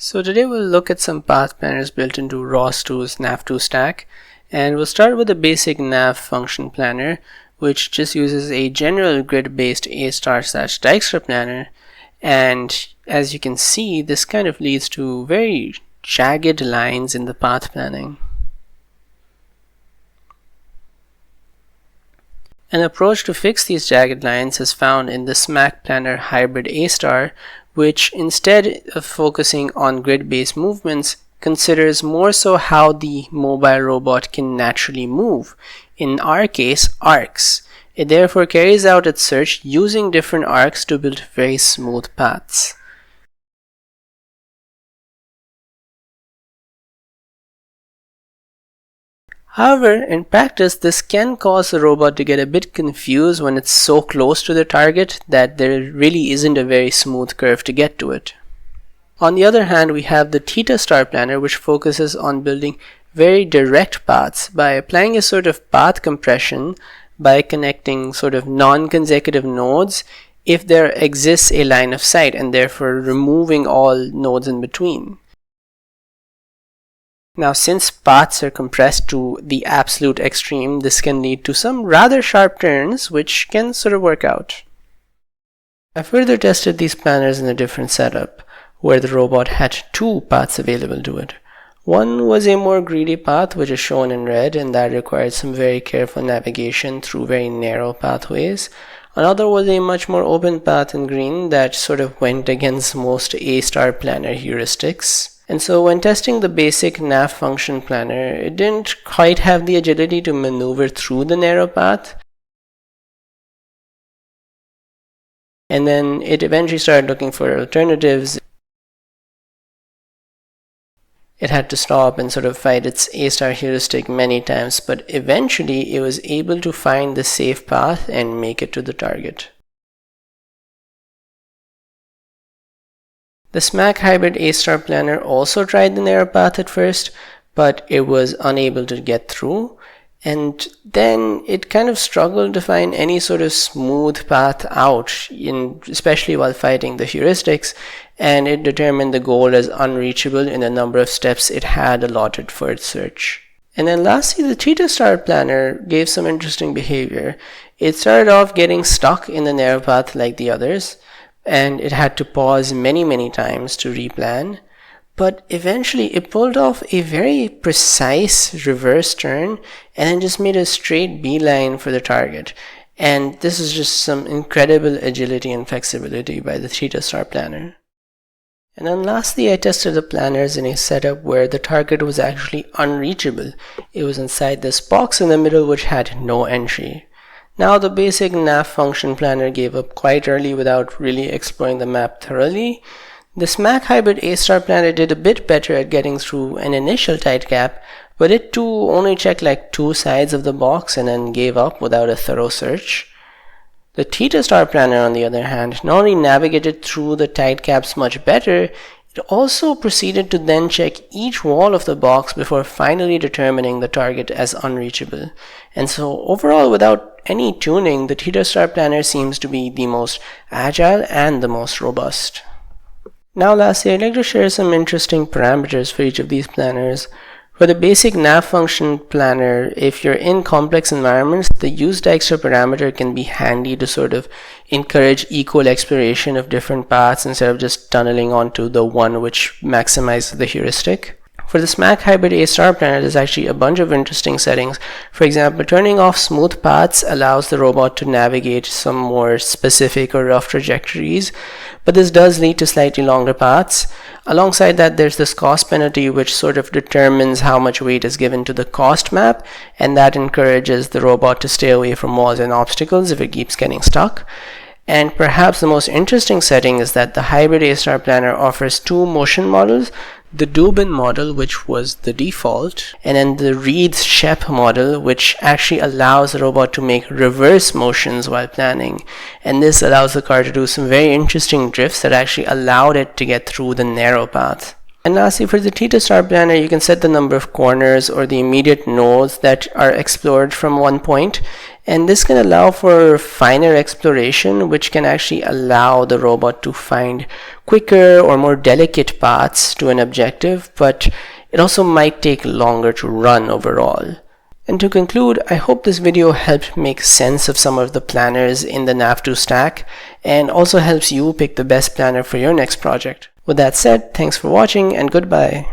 So today we'll look at some path planners built into ROS2's Nav2 stack, and we'll start with the basic nav function planner, which just uses a general grid-based A*/Dijkstra planner. And as you can see, this kind of leads to very jagged lines in the path planning. An approach to fix these jagged lines is found in the Smac planner hybrid A*, which instead of focusing on grid-based movements, considers more so how the mobile robot can naturally move, in our case arcs. It therefore carries out its search using different arcs to build very smooth paths. However, in practice, this can cause the robot to get a bit confused when it's so close to the target that there really isn't a very smooth curve to get to it. On the other hand, we have the Theta Planner, which focuses on building very direct paths by applying a sort of path compression by connecting sort of non-consecutive nodes if there exists a line of sight, and therefore removing all nodes in between. Now, since paths are compressed to the absolute extreme, this can lead to some rather sharp turns, which can sort of work out. I further tested these planners in a different setup, where the robot had two paths available to it. One was a more greedy path, which is shown in red, and that required some very careful navigation through very narrow pathways. Another was a much more open path in green that sort of went against most A* planner heuristics. And so when testing the basic nav function planner, it didn't quite have the agility to maneuver through the narrow path. And then it eventually started looking for alternatives. It had to stop and sort of fight its A* heuristic many times, but eventually it was able to find the safe path and make it to the target. The Smac hybrid A* planner also tried the narrow path at first, but it was unable to get through, and then it kind of struggled to find any sort of smooth path out, especially while fighting the heuristics, and it determined the goal as unreachable in the number of steps it had allotted for its search. And then lastly, the Theta planner gave some interesting behavior. It started off getting stuck in the narrow path like the others, and it had to pause many times to replan, but eventually it pulled off a very precise reverse turn and then just made a straight beeline for the target. And this is just some incredible agility and flexibility by the Theta planner. And then lastly, I tested the planners in a setup where the target was actually unreachable. It was inside this box in the middle which had no entry. Now, the basic nav function planner gave up quite early without really exploring the map thoroughly. The Smac hybrid A* planner did a bit better at getting through an initial tight gap, but it too only checked like two sides of the box and then gave up without a thorough search. The Theta planner, on the other hand, not only navigated through the tight gaps much better, it also proceeded to then check each wall of the box before finally determining the target as unreachable. And so overall, without any tuning, the Theta planner seems to be the most agile and the most robust. Now lastly, I'd like to share some interesting parameters for each of these planners. For the basic nav function planner, if you're in complex environments, the use Dijkstra parameter can be handy to sort of encourage equal exploration of different paths instead of just tunneling onto the one which maximizes the heuristic. For the Smac hybrid A* planner, there's actually a bunch of interesting settings. For example, turning off smooth paths allows the robot to navigate some more specific or rough trajectories, but this does lead to slightly longer paths. Alongside that, there's this cost penalty which sort of determines how much weight is given to the cost map, and that encourages the robot to stay away from walls and obstacles if it keeps getting stuck. And perhaps the most interesting setting is that the hybrid A* planner offers two motion models: the Dubin model, which was the default, and then the Reed-Shep model, which actually allows the robot to make reverse motions while planning. And this allows the car to do some very interesting drifts that actually allowed it to get through the narrow path. And lastly, for the Theta Planner, you can set the number of corners or the immediate nodes that are explored from one point. And this can allow for finer exploration, which can actually allow the robot to find quicker or more delicate paths to an objective, but it also might take longer to run overall. And to conclude, I hope this video helped make sense of some of the planners in the NavTwo stack and also helps you pick the best planner for your next project. With that said, thanks for watching and goodbye.